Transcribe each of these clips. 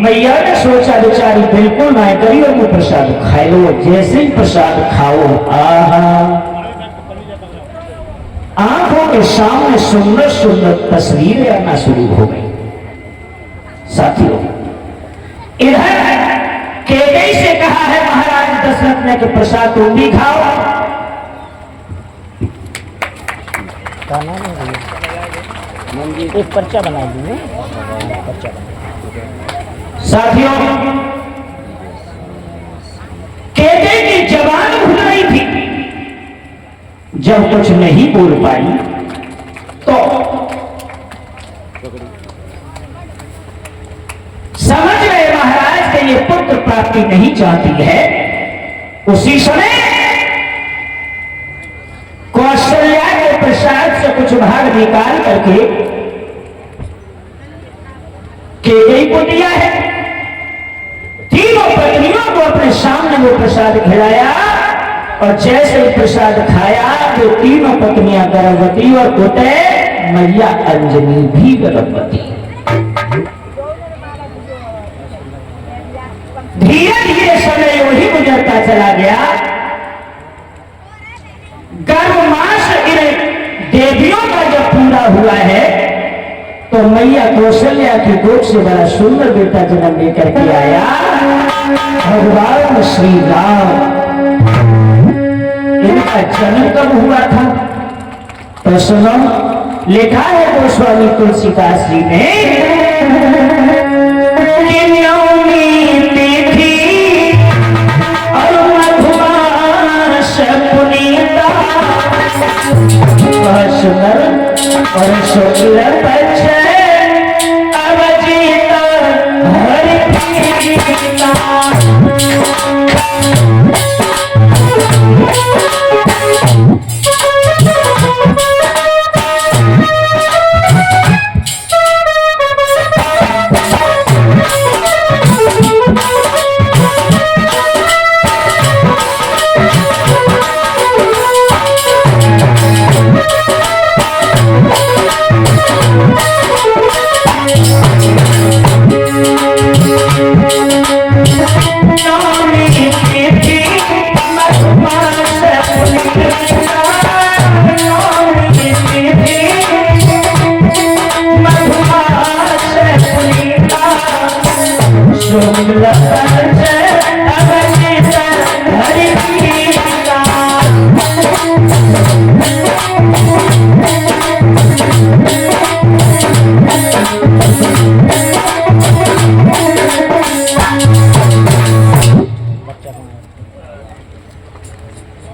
मैया ने सोचा बेचारी बिल्कुल ना करी और वो प्रसाद खाए लो। जैसे ही प्रसाद खाओ, आहा, आंखों के सामने सुंदर सुंदर तस्वीरें आना शुरू हो गई। साथियों, इधर केकई से कहा है महाराज दशरथ ने कि प्रसाद तुम भी खाओ। एक पर्चा बना दीजिए, पर्चा बना। साथियों, केकई की जबान खुल रही थी। जब कुछ नहीं बोल पाई तो समझ गए महाराज के ये पुत्र प्राप्ति नहीं चाहती है। उसी समय कौशल्या के प्रसाद से कुछ भाग निकाल करके केकई को दिया है। तीनों पत्नियों को अपने सामने वो प्रसाद खिलाया और जैसे ही प्रसाद खाया वो तीनों पत्नियां गर्भवती और पुत्र मैया अंजनी भी गर्भवती। धीरे धीरे समय वही गुजरता चला गया। गर्भमास इन देवियों का जब पूरा हुआ है तो मैया कौशल्या की गोद से बड़ा सुंदर बेटा जन्म लेकर के आया, भगवान श्री राम। इनका जन्म कब हुआ था तो सुनो, लिखा है गोस्वामी तुलसीदास जी ने कि नवमी तिथि और मधुमास पुनीता, सुंदर और शुक्ल पक्ष अवजीत हरि प्रीता।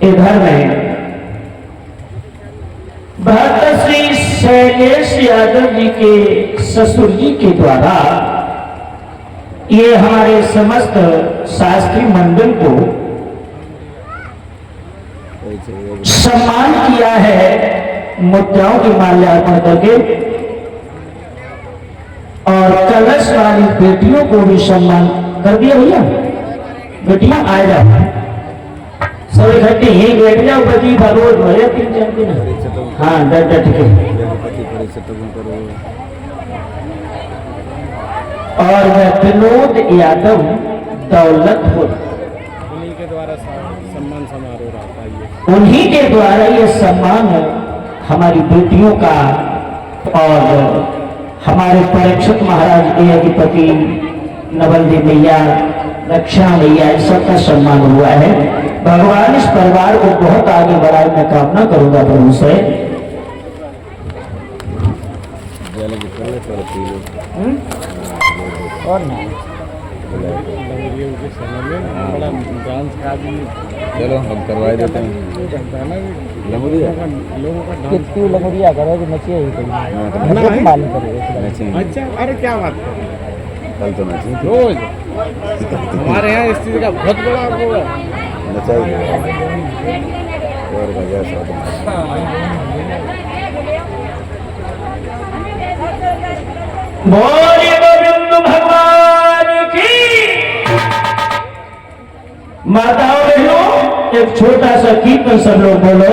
इधर में भक्त श्री शैलेश यादव जी के ससुर जी के द्वारा ये हमारे समस्त शास्त्री मंडल को सम्मान किया है मुद्राओं की माल्यार्पण करके, और कलश वाली बेटियों को भी सम्मान कर दिया। भैया बेटियां आ जाए सब इकट्ठे ही बैठ जाओ, बजी भरोज भरे 3-4 दिन। हाँ, डट के। और वह विनोद यादव दौलतपुर, उन्हीं के द्वारा सम्मान समारोह रहा है। उन्हीं के द्वारा ये सम्मान हमारी बेटियों का और हमारे परीक्षित महाराज के अधिपति नवलदेव मैया, रक्षा मैया, इन सबका सम्मान हुआ है। भगवान इस परिवार को बहुत आगे बढ़ाए, मैं कामना करूंगा प्रभु से। और ना बड़ा डांस का भी चलो हम करवा देते हैं। लोगों का कितनी लंगड़िया करो कि नचिए ही कोई मालूम करेगा। अच्छा, अरे क्या बात है, कल तो नची रोज हमारे यहाँ इस चीज का बहुत बड़ा वो है। नचाई और भैया सब बोले गोविंद भगवान की। माताओं बहनों, एक छोटा सा कीर्तन सब लोग बोलो।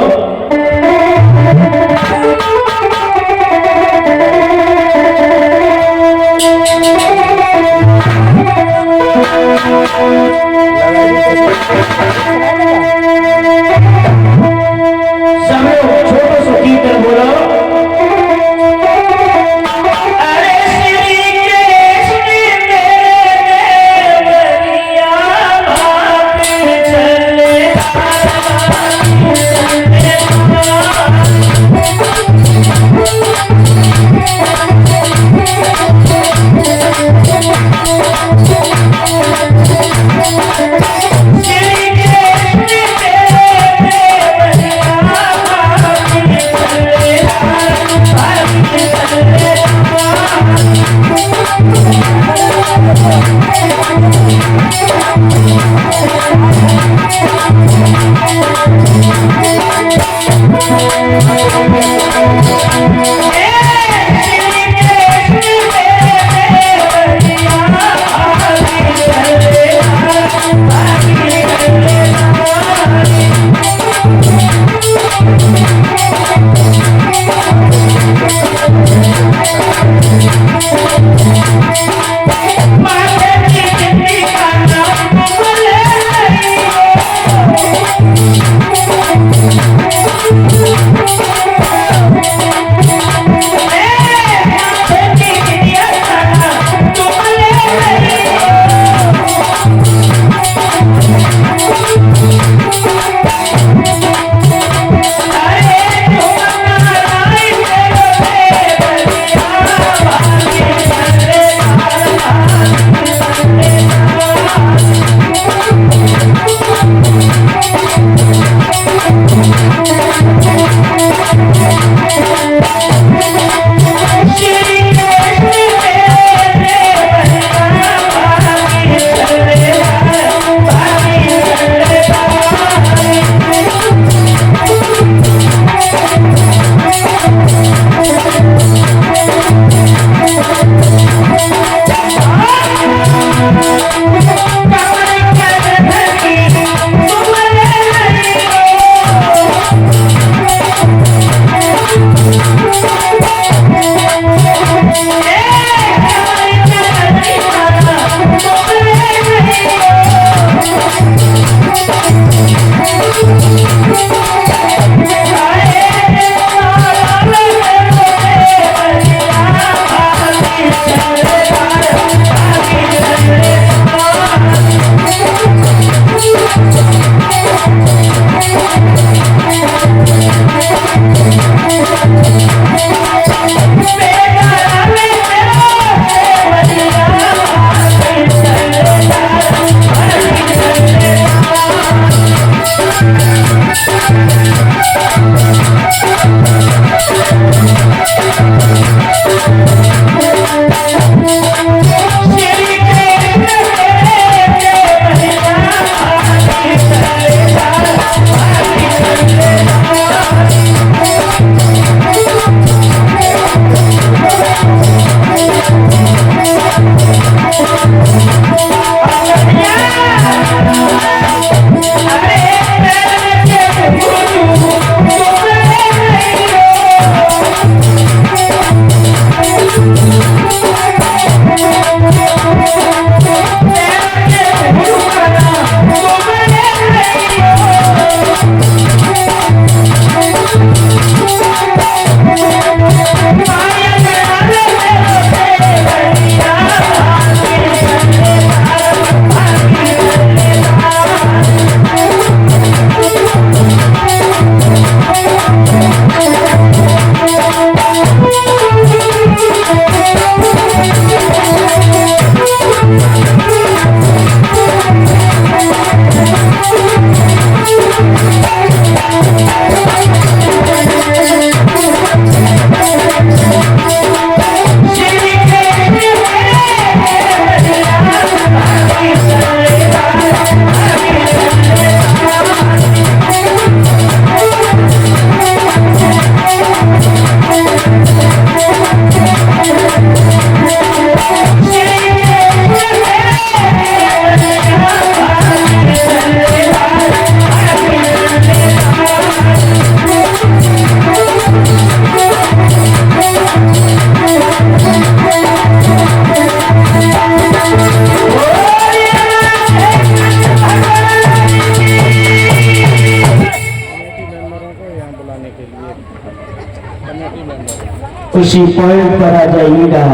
उसी पॉइंट पर आ जाइएगा।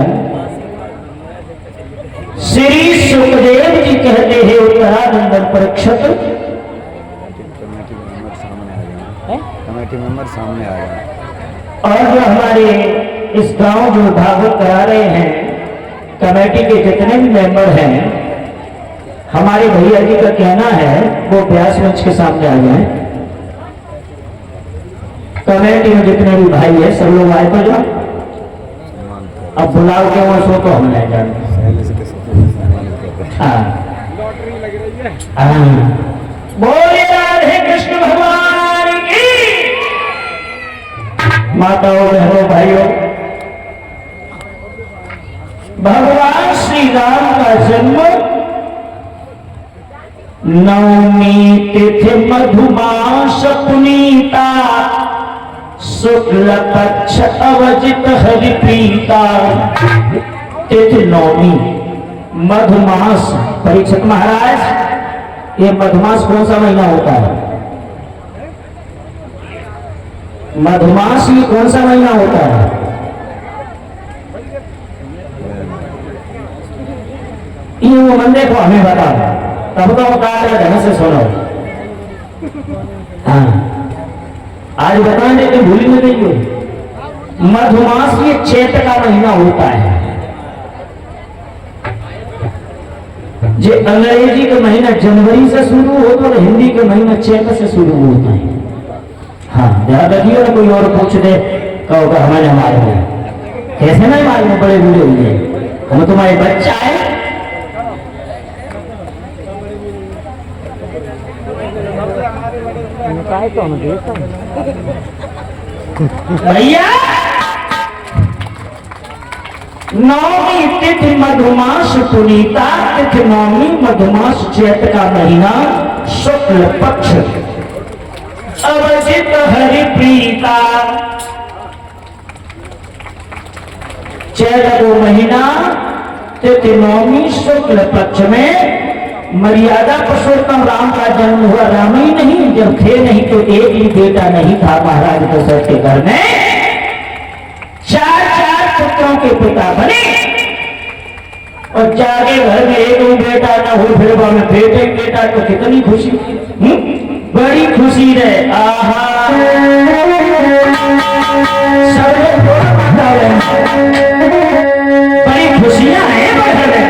श्री सुखदेव जी कहते हैं उत्तरानंदन परीक्षित, कमेटी मेंबर सामने आ गया और जो हमारे इस गांव जो भागवत करा रहे हैं, कमेटी के जितने भी मेंबर हैं, हमारे भैया जी का कहना है वो व्यास मंच के सामने आ जाए। कमेटी में जितने भी भाई है सब लोग आए तो जाओ। अब बुलाओगे वो सो तो हम नहीं जानते। पहले से कैसे तो सम्मानित करते हैं। हाँ लॉटरी लग रही है। हाँ। बोले राधे कृष्ण भगवान की। माताओं बहनों भाइयों, भगवान श्री राम का जन्म नवमी तिथि मधुमास पुनीता शुक्ल पक्ष अवजित हरिप्रीता। तिथि नवमी मधुमास। परीक्षक महाराज, ये मधुमास कौन सा महीना होता है? मधुमास ये कौन सा महीना होता है? ये वो मंदिर को हमें बता दो, तब तो वो कहा ढंग से सुनो। हाँ आज बताने तो भूल में नहीं हो। मधुमास ये चैत्र का महीना होता है। जो अंग्रेजी का महीना जनवरी से शुरू होता है और हिंदी का महीना चैत्र से शुरू होता है। हाँ ध्यान रखिए ना, कोई और पूछ दे कहोगे हमारे मालूम, कैसे नहीं मालूम, बड़े बूढ़े हुए हम तुम्हारे बच्चा है। काय तो हम देखो भैया नवमी तिथि मधुमास पुनीता। तिथि नवमी मधुमास चैत्र का महीना शुक्ल पक्ष अवजित हरिप्रीता। चैत्र को महीना तिथि नवमी शुक्ल पक्ष में मर्यादा पुरुषोत्तम राम का जन्म हुआ। राम ही नहीं, जब थे नहीं तो एक ही बेटा नहीं था महाराज दशरथ के घर में, चार चार पुत्रों के पिता बने। और जाके घर में एक भी बेटा ना हो, फिर में बेटे बेटा तो कितनी खुशी, बड़ी खुशी रहे। आहा सब बड़ी खुशियां हैं घर में।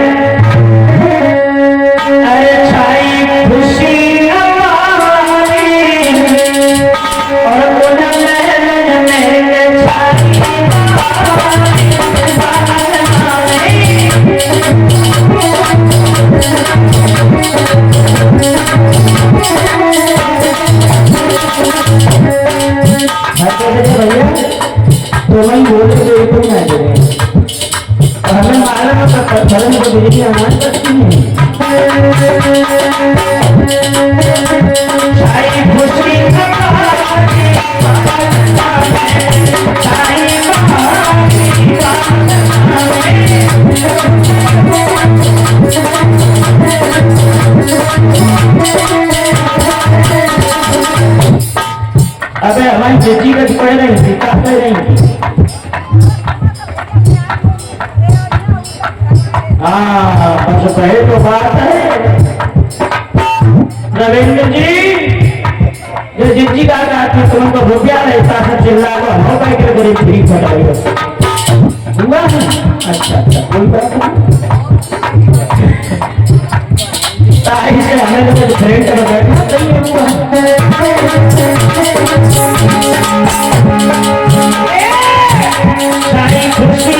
अरे छाई खुशी हमारी और भैया तो मैं बोले तो एक ही आ जाए। हमें मालूम है धर्म को बिजली हमारी सकती नहीं। छाई खुशी अबे हमारी जिज्जी का पढ़ रही थी, क्या पढ़ रही थी? हाँ बस कहे तो बात है रविंद्र जी। जो जिज्जी का थी तुमको रुपया रहता है चिल्ला को हम कर गरीब फ्री पढ़ाई हुआ है। अच्छा कोई बात नहीं, से हमें तो फ्रेंड का बैठना चाहिए खुशी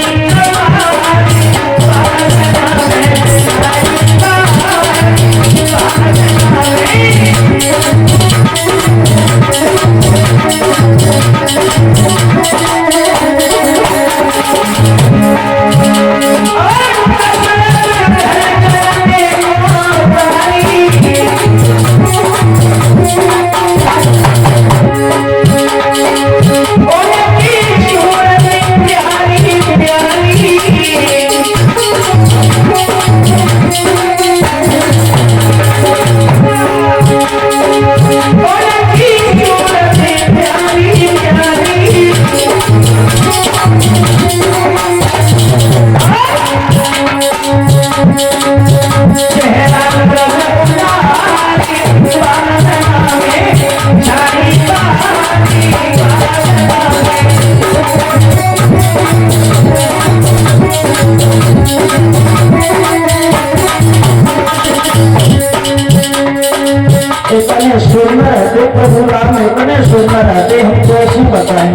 इतने सुंदर है प्रभु राम, इतने सुंदर रहते हम कैसे बताएं।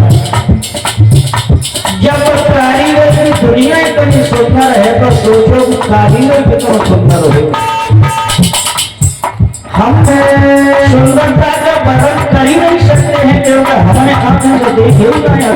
जब प्राणी की दुनिया तो सोचो कि शादी में कितना सुंदर हो। हम सुंदरता का वर्णन कर ही नहीं सकते हैं क्योंकि हमने आंखों से देखे ही नहीं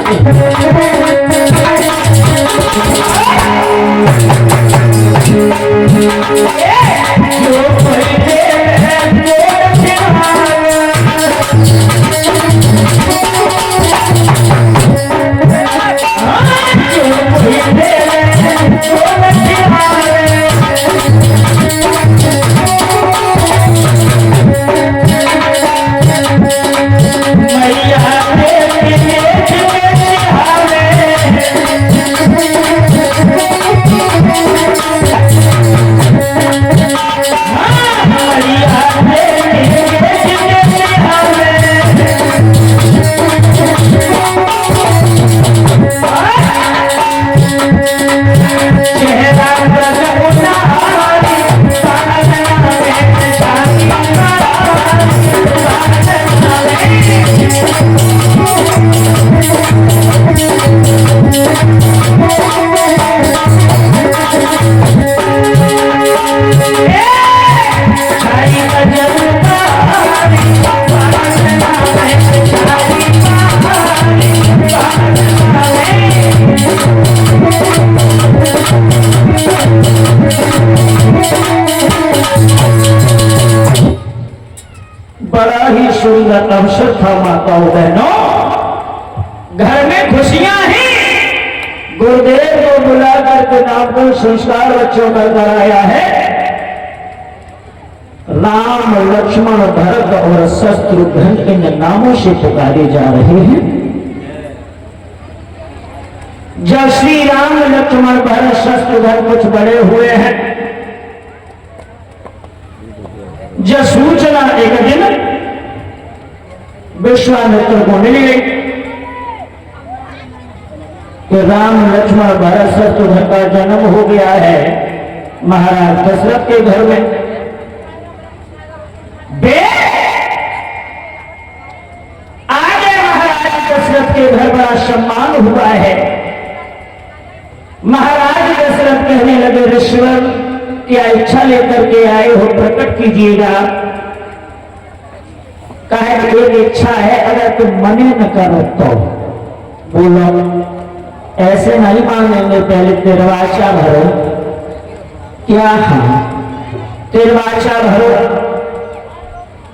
बड़ा ही सुंदर अवसर था माताओं बहनों, घर में खुशियां हैं। गुरुदेव को बुला करके नामकरण संस्कार बच्चों का कराया है। राम लक्ष्मण भरत और शत्रुघ्न इन नामों से पुकारे जा रहे हैं। जब श्री राम लक्ष्मण भरत शत्रुघ्न कुछ बड़े हुए हैं, जब सूचना एक दिन विश्वामित्र को मिली गई कि राम लक्ष्मण भरत शत्रुघ्न का जन्म हो गया है महाराज दशरथ के घर में। आज महाराज दशरथ के घर बड़ा सम्मान हुआ है। महाराज दशरथ कहने लगे, ऋषिवर क्या इच्छा लेकर के आए हो, प्रकट कीजिएगा। कहे एक इच्छा है, अगर तुम मने न करो तो बोलो। ऐसे नहीं मांगेंगे, पहले तिरवाचा भरो। क्या हाँ, तिरवाचा भरो,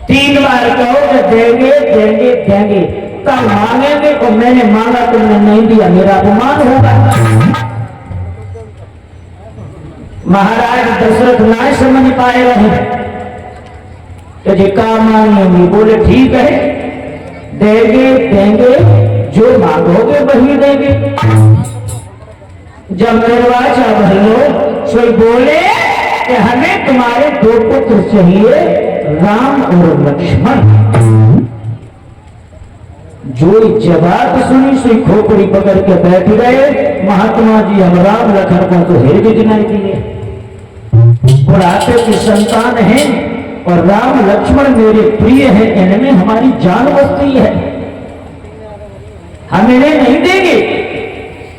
3 बार कहो कि देंगे देंगे देंगे, तब मांगेंगे। और मैंने मांगा तुमने नहीं दिया, मेरा अपमान होगा। महाराज दशरथ ना समझ पाए रहे तो जी का मांगेंगे। बोले ठीक है, देंगे देंगे, जो मांगोगे वही देंगे। जब निर्वाचा भरो, कोई बोले कि हमें तुम्हारे 2 पुत्र चाहिए, राम और लक्ष्मण। जो जवाब सुनी सुई खोपड़ी पकड़ के बैठ गए। महात्मा जी हम राम लखन को तो हेर भी नहीं दिए। बुढ़ापे की संतान है और राम लक्ष्मण मेरे प्रिय है, इनमें हमारी जान बसती है, हम इन्हें नहीं देंगे।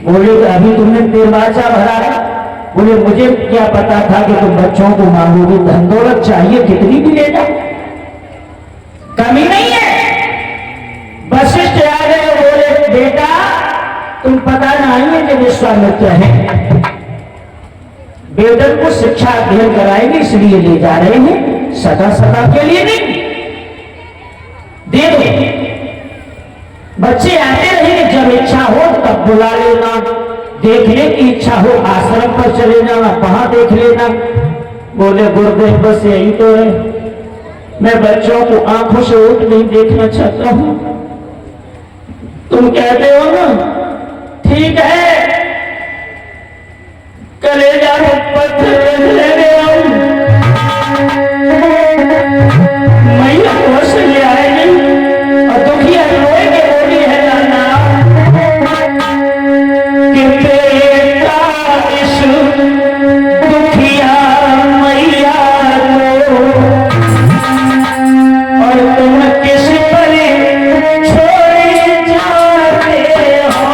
बोले अभी तुमने तिरवाचा भरा है। बोले मुझे क्या पता था कि तुम बच्चों को मांगोगे, धन दौलत चाहिए कितनी भी ले जाओ, कमी नहीं है। वशिष्ठ आ गए, बोले बेटा तुम पता नहीं है कि विश्वामित्र है, बेटन को शिक्षा अध्ययन कराएंगे इसलिए ले जा रहे हैं, सदा सदा के लिए नहीं। दे दो, बच्चे आते रहेंगे, जब इच्छा हो तब बुला लेना। देखने की इच्छा हो आश्रम पर चले जाना, वहां देख लेना। बोले गुरुदेव बस यही तो है, मैं बच्चों को आंखों से उठ नहीं देखना चाहता हूं। तुम कहते हो ना, ठीक है, कलेजा पत्थर ले आऊं, मैया होश ले आएगी और दुखिया रोएंगे। बोली है नाना कि बेटा इस दुखिया मैया को, और तुम किस पर छोड़ जाते हो।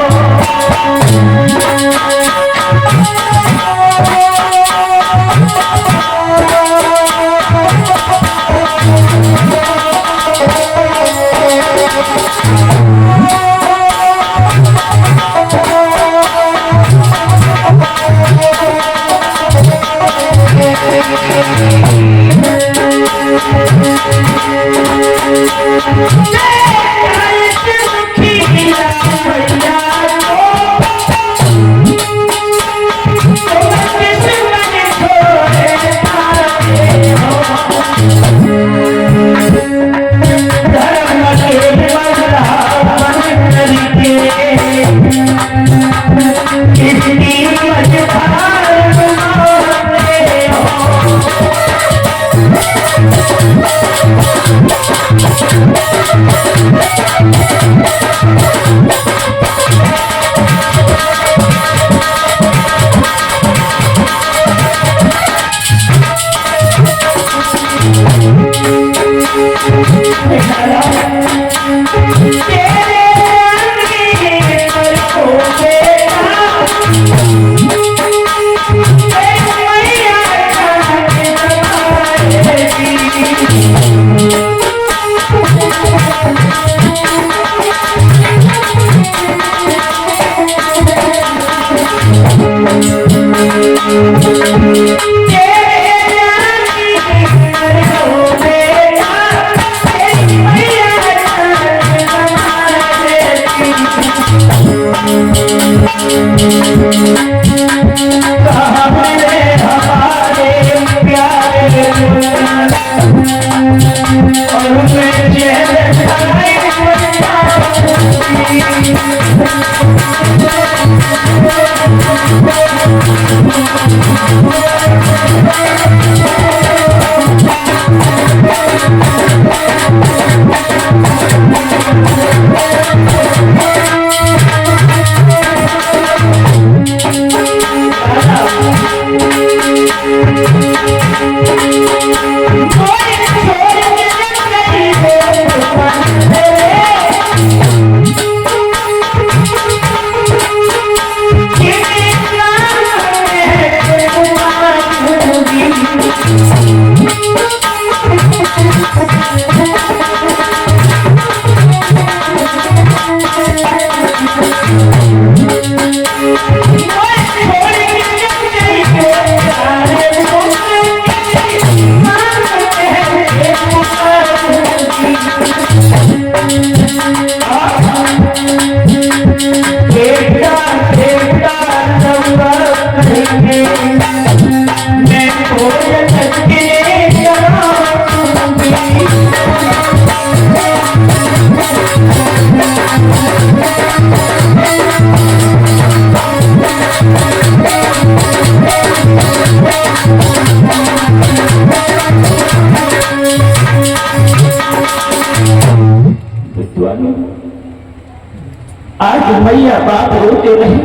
आज मैया बाप रोते रहे,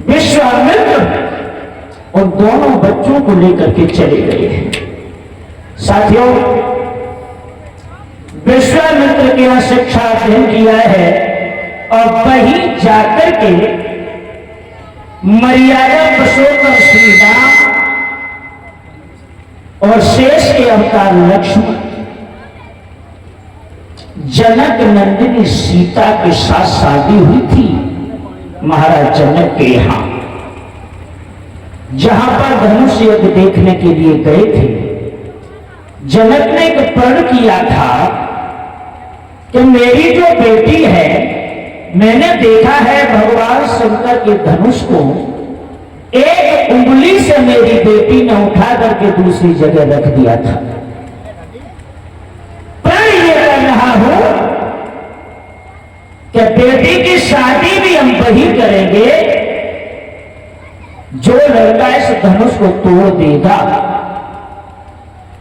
विश्वामित्र उन दोनों बच्चों को लेकर के चले गए। साथियों, विश्वामित्र के यहाँ शिक्षा अध्ययन किया है और वहीं जाकर के मर्यादा पुरुषोत्तम श्री राम और शेष के अवतार लक्ष्मण जनक नंदिनी सीता के साथ शादी हुई थी महाराज जनक के यहां, जहां पर धनुष युद्ध देखने के लिए गए थे। जनक ने एक प्रण किया था कि मेरी जो बेटी है, मैंने देखा है भगवान शंकर के धनुष को एक उंगली से मेरी बेटी ने उठा करके दूसरी जगह रख दिया था। प्रण ये कर रहा हूं कि बेटी की शादी भी हम वही करेंगे जो लड़का इस धनुष को तोड़ देगा।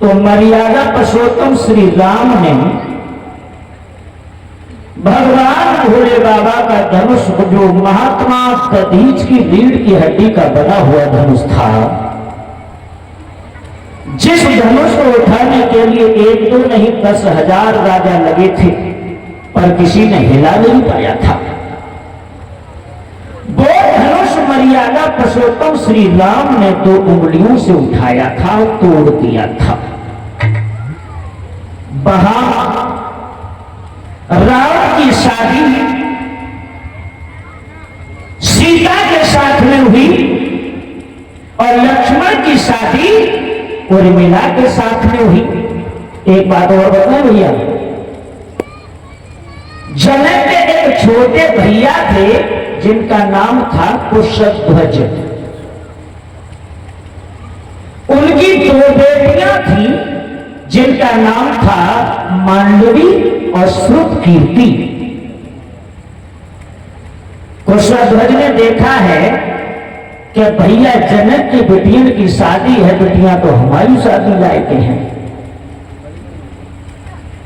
तो मर्यादा पुरुषोत्तम श्री राम ने भगवान भोले बाबा का धनुष, जो महात्मा दधीच की रीढ़ की हड्डी का बना हुआ धनुष था, जिस धनुष को उठाने के लिए 1 2 नहीं 10,000 राजा लगे थे, पर किसी ने हिला नहीं पाया था। वो धनुष मर्यादा पुरुषोत्तम श्री राम ने 2 उंगलियों से उठाया था और तोड़ दिया था। वहां राम की शादी सीता के साथ में हुई और लक्ष्मण की शादी उर्मिला के साथ में हुई। एक बात और बताएं भैया, जनक के एक छोटे भैया थे जिनका नाम था कुशध्वज। उनकी दो बेटियां थी जिनका नाम था मांडवी और श्रुतकीर्ति। कुशध्वज ने देखा है कि भैया जनक की बेटियों की शादी है, बेटियां तो हमारी शादी लायक हैं,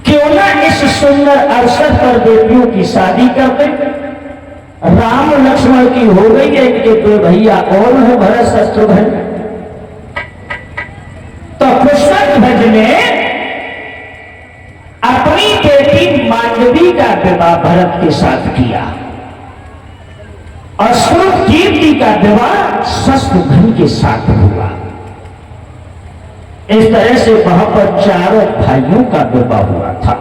क्यों ना इस सुंदर अवसर पर बेटियों की शादी करते। राम लक्ष्मण की हो गई है कि दो भैया और है, भरत शत्रुघ्न। तो कुशध्वज ने अपनी बेटी मांडवी का विवाह भरत के साथ किया और श्रुतकीर्ति का विवाह शत्रुघ्न के साथ हुआ। इस तरह से वहां पर चारों भाइयों का विवाह हुआ था।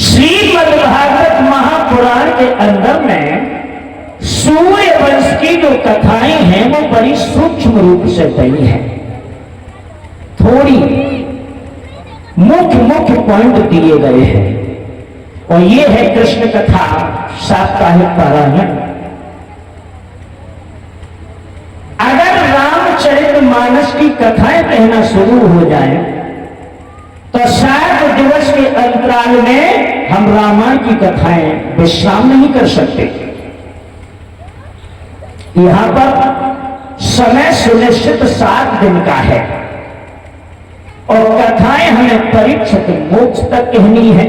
श्रीमद्भागवत महापुराण के अंदर में सूर्य वंश की जो कथाएं हैं वो बड़ी सूक्ष्म रूप से दी है। थोड़ी मुख्य पॉइंट दिए गए हैं और ये है कृष्ण कथा साप्ताहिक पारायण। अगर रामचरितमानस की कथाएं कहना शुरू हो जाए तो 7 दिवस के अंतराल में हम रामायण की कथाएं विश्राम नहीं कर सकते। यहां पर समय सुनिश्चित 7 दिन का है और कथाएं हमें परीक्षित मोक्ष तक कहनी है।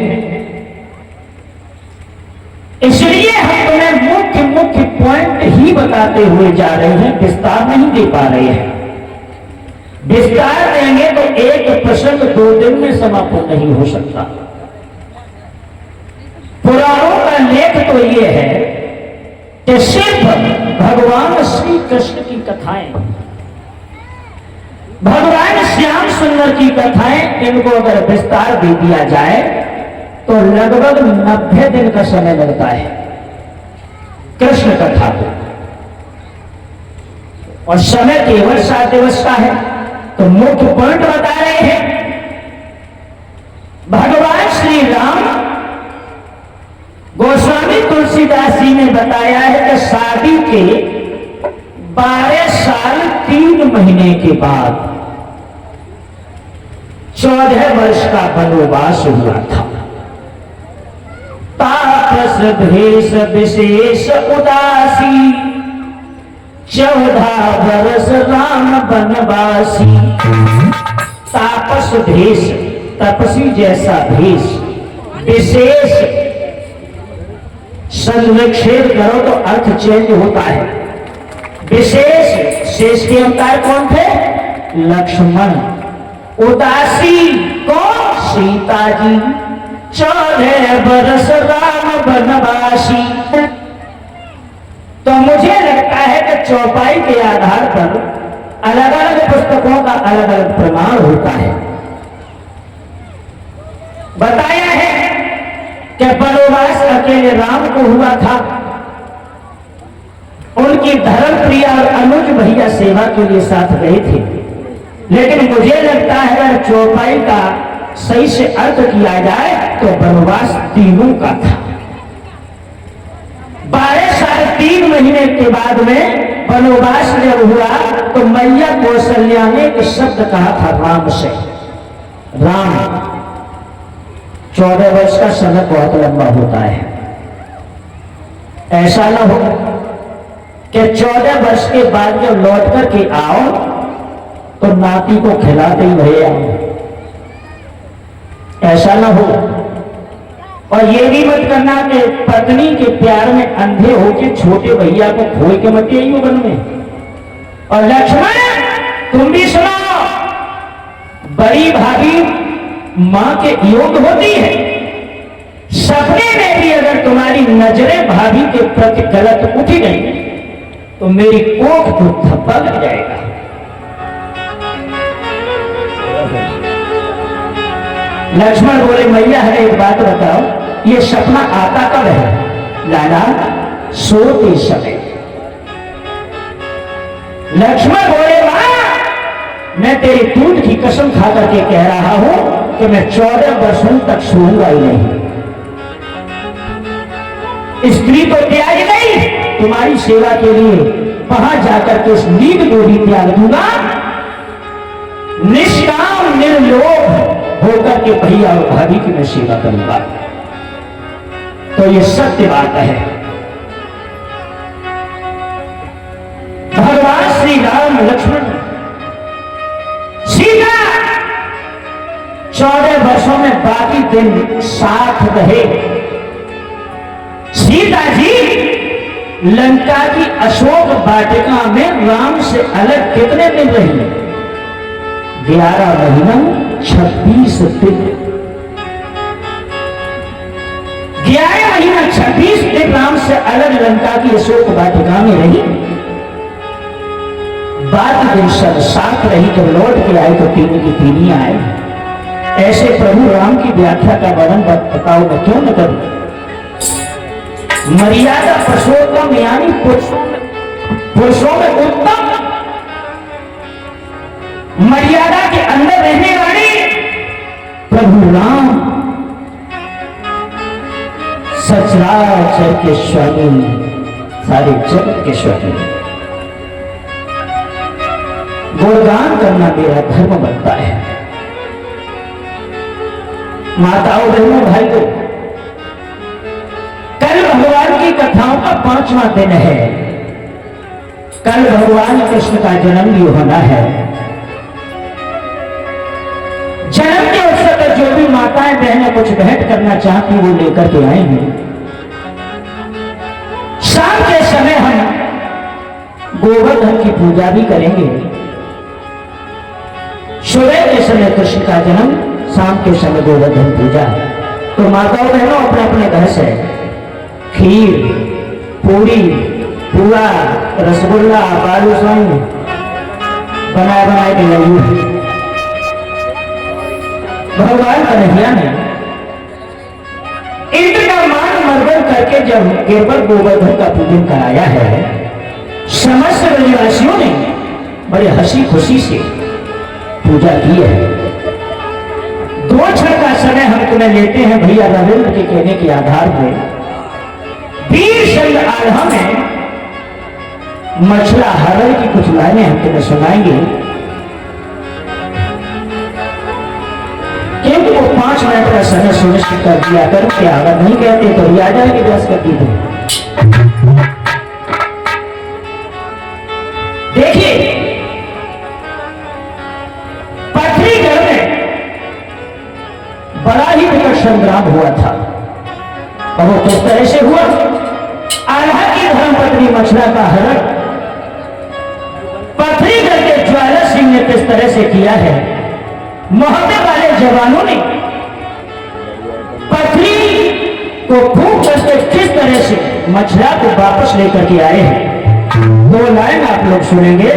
इसलिए हम तुम्हें मुख्य पॉइंट ही बताते हुए जा रहे हैं, विस्तार नहीं दे पा रहे हैं। विस्तार देंगे तो एक प्रसंग 2 दिन में समाप्त नहीं हो सकता। पुराणों का लेख तो ये है कि सिर्फ भगवान श्री कृष्ण की कथाएं, भगवान श्याम सुंदर की कथाएं, इनको अगर विस्तार दे दिया जाए तो लगभग 90 दिन का समय लगता है कृष्ण कथा को, और समय केवल 7 दिवस का है। तो मुख्य पॉइंट बता रहे हैं। भगवान श्री राम गोस्वामी तुलसीदास जी ने बताया है कि शादी के 12 साल 3 महीने के बाद 14 वर्ष का वनवास हुआ था। तापस भेष विशेष उदासी 14 वर्ष राम वनवासी। तापस भेष, तपसी जैसा भेष, विशेष संविच्छेद करो तो अर्थ चेंज होता है। विशेष, शेष के अवतार कौन थे? लक्ष्मण। उदासी कौन? सीता जी। 14 वर्ष राम वनवासी। तो मुझे लगता है कि चौपाई के आधार पर अलग अलग पुस्तकों का अलग अलग प्रमाण होता है। बताया है कि वनवास अकेले राम को हुआ था। उनकी धर्मप्रिय और अनुज भैया सेवा के लिए साथ गए थे, लेकिन मुझे लगता है अगर चौपाई का सही से अर्थ किया जाए तो वनवास तीनों का था। 12 साल 3 महीने के बाद में वनवास जब हुआ तो मैया कौशल्या ने एक शब्द कहा था राम से। राम, 14 वर्ष का समय बहुत लंबा होता है। ऐसा ना हो कि 14 वर्ष के बाद जब लौट करके आओ तो नाती को खिलाते ही भैया, ऐसा ना हो। और ये भी मत करना कि पत्नी के प्यार में अंधे होके छोटे भैया को खोए के मत आइयो वन में। और लक्ष्मण, तुम भी सुनो, बड़ी भाभी मां के योग होती है। सपने में भी अगर तुम्हारी नजरें भाभी के प्रति गलत उठ गई तो मेरी कोख को धब्बा लग जाएगा। लक्ष्मण बोले, मैया हमें एक बात बताओ, ये सपना आता कब है? लाला, सोते समय। लक्ष्मण बोले, मां मैं तेरी दूध की कसम खा करके कह रहा हूं कि मैं 14 वर्षों तक सोऊंगा ही नहीं। स्त्री तो त्याग नहीं, तुम्हारी सेवा के लिए वहां जाकर के उस नींद को भी त्याग दूंगा। निष्काम निर्लोभ होकर के भैया और भाभी की मैं सेवा करूंगा। तो ये सत्य बात है। भगवान श्री राम लक्ष्मण सीता 14 वर्षों में बाकी दिन साथ रहे। सीता जी लंका की अशोक वाटिका में राम से अलग कितने दिन रही? 11 महीना 26 दिन। 11 महीना 26 दिन राम से अलग लंका की अशोक वाटिका में रही। बाकी दिन सब साथ रही। जब लौट के आए तो तीन की तीनी आए। ऐसे प्रभु राम की व्याख्या का वर्णन बताओ मैं क्यों न करूं। मर्यादा पुरुषोत्तम यानी पुरुषों में उत्तम, मर्यादा के अंदर रहने वाले प्रभु राम सचराचर के स्वामी, सारे जगत के स्वामी। गुणगान करना मेरा धर्म बनता है। माताओं बहनों भाइयों, कल भगवान की कथाओं का 5वां दिन है। कल भगवान कृष्ण का जन्म भी होना है। जन्म के अवसर पर जो भी माताएं बहनें कुछ भेंट करना चाहती वो लेकर के आएंगे। शाम के समय हम गोवर्धन की पूजा भी करेंगे। सुबह के समय कृष्ण का जन्म, शाम के समय गोवर्धन पूजा। तो माताओं बहनों अपने अपने घर से खीर, पूरी, पुआ, रसगुल्ला, बालूशाही बनाए के लाइए। भगवान कन्हैया ने इंद्र का मान मर्दन करके जब केवल गोवर्धन का पूजन कराया है, समस्त ब्रजवासियों ने बड़े हंसी खुशी से पूजा की है। 2 क्षण का समय हम तुम्हें लेते हैं भैया रविंद्र के कहने के आधार पर। वीर शैल आल्हा में मछला हरण की कुछ लाइनें हम तुम्हें सुनाएंगे, क्योंकि वो 5 मिनट का समय सुनिश्चित कर दिया करो कि अगर नहीं कहते तो आ जाएगी बस कर दी। देखिए पृथ्वीगढ़ में बड़ा ही विकट संग्राम हुआ था। और वो किस तरह से हुआ? आल्हा की धर्मपत्नी मछला का हरण पृथ्वीगढ़ के ज्वाला सिंह ने किस तरह से किया है। मोहब्बत वाले जवानों ने पृथ्वी को फूंक करके किस तरह से मछला को वापस लेकर के आए हैं। 2 लाइन आप लोग सुनेंगे।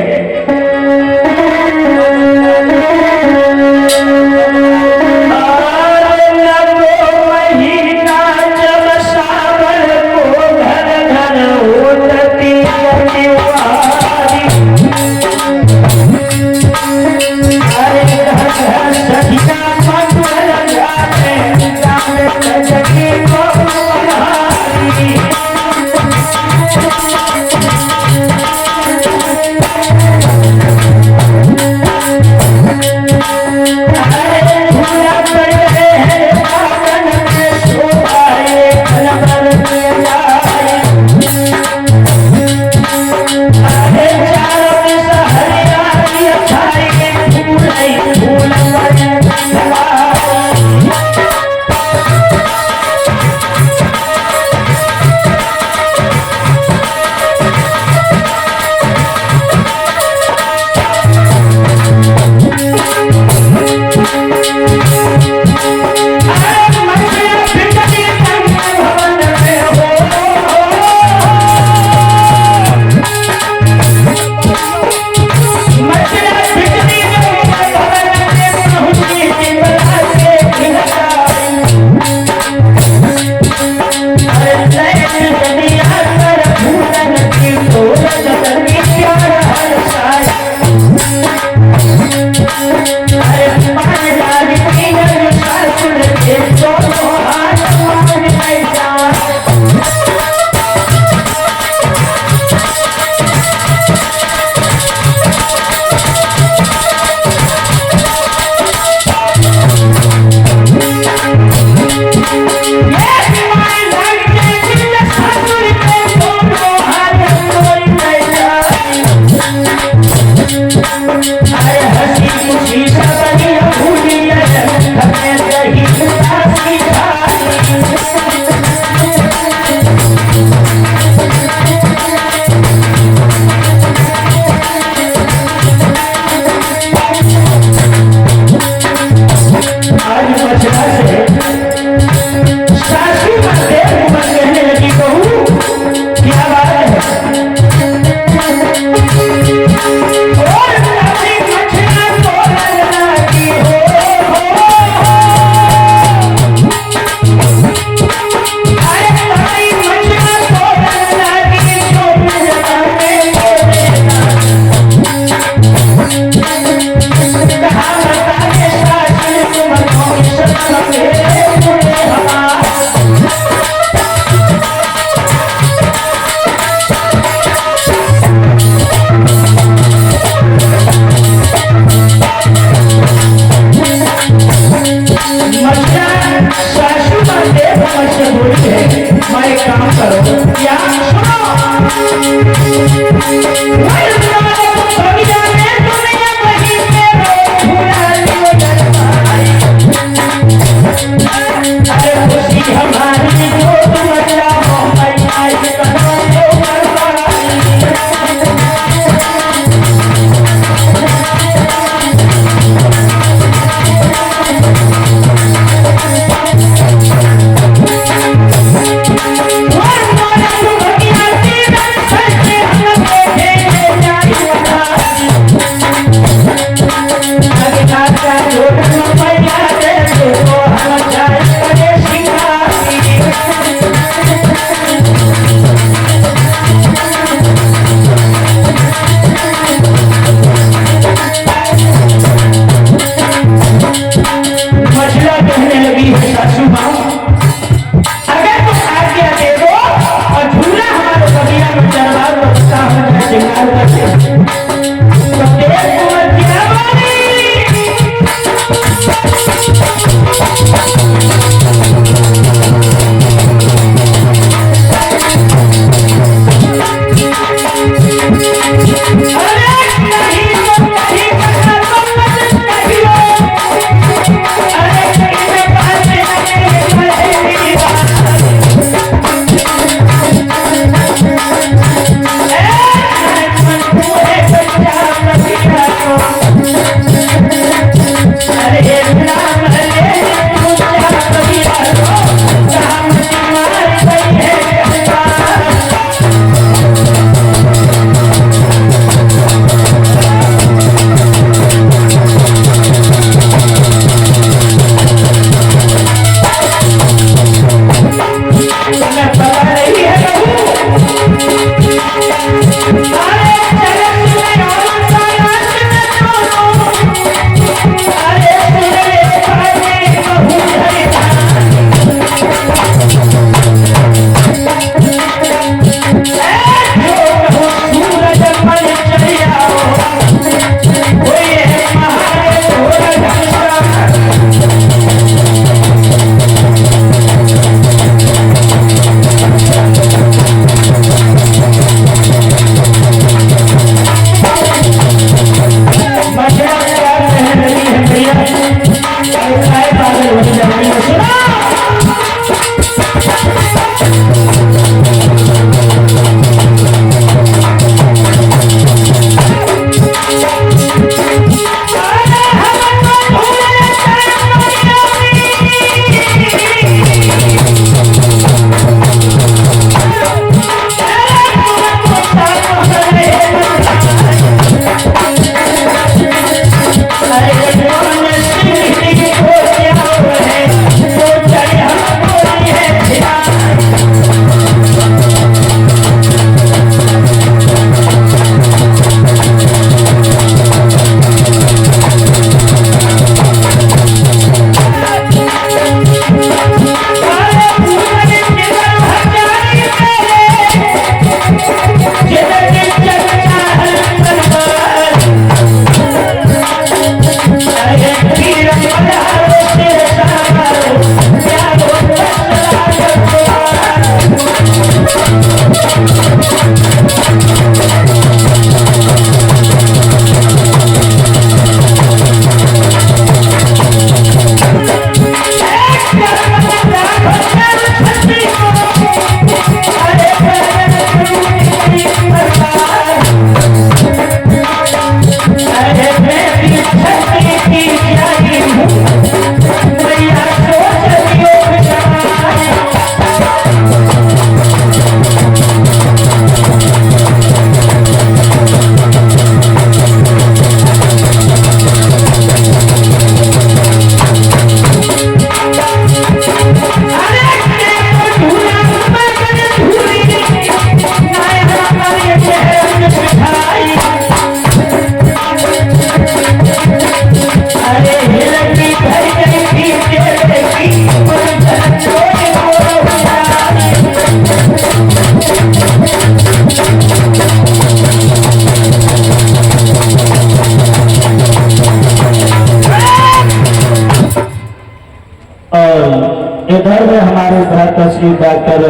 में हमारे भ्राता श्री डॉक्टर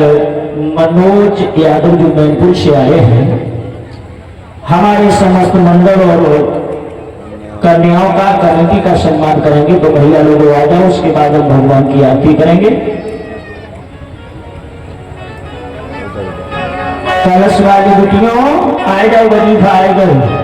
मनोज यादव जो मैनपुर से आए हैं, हमारे समस्त मंडल और कन्याओं का कमेटी का सम्मान करेंगे। तो भैया लोग आ जाओ, उसके बाद हम भगवान की आरती करेंगे। कलश वाली बेटियों आ जाओ, वजीफा आएगा।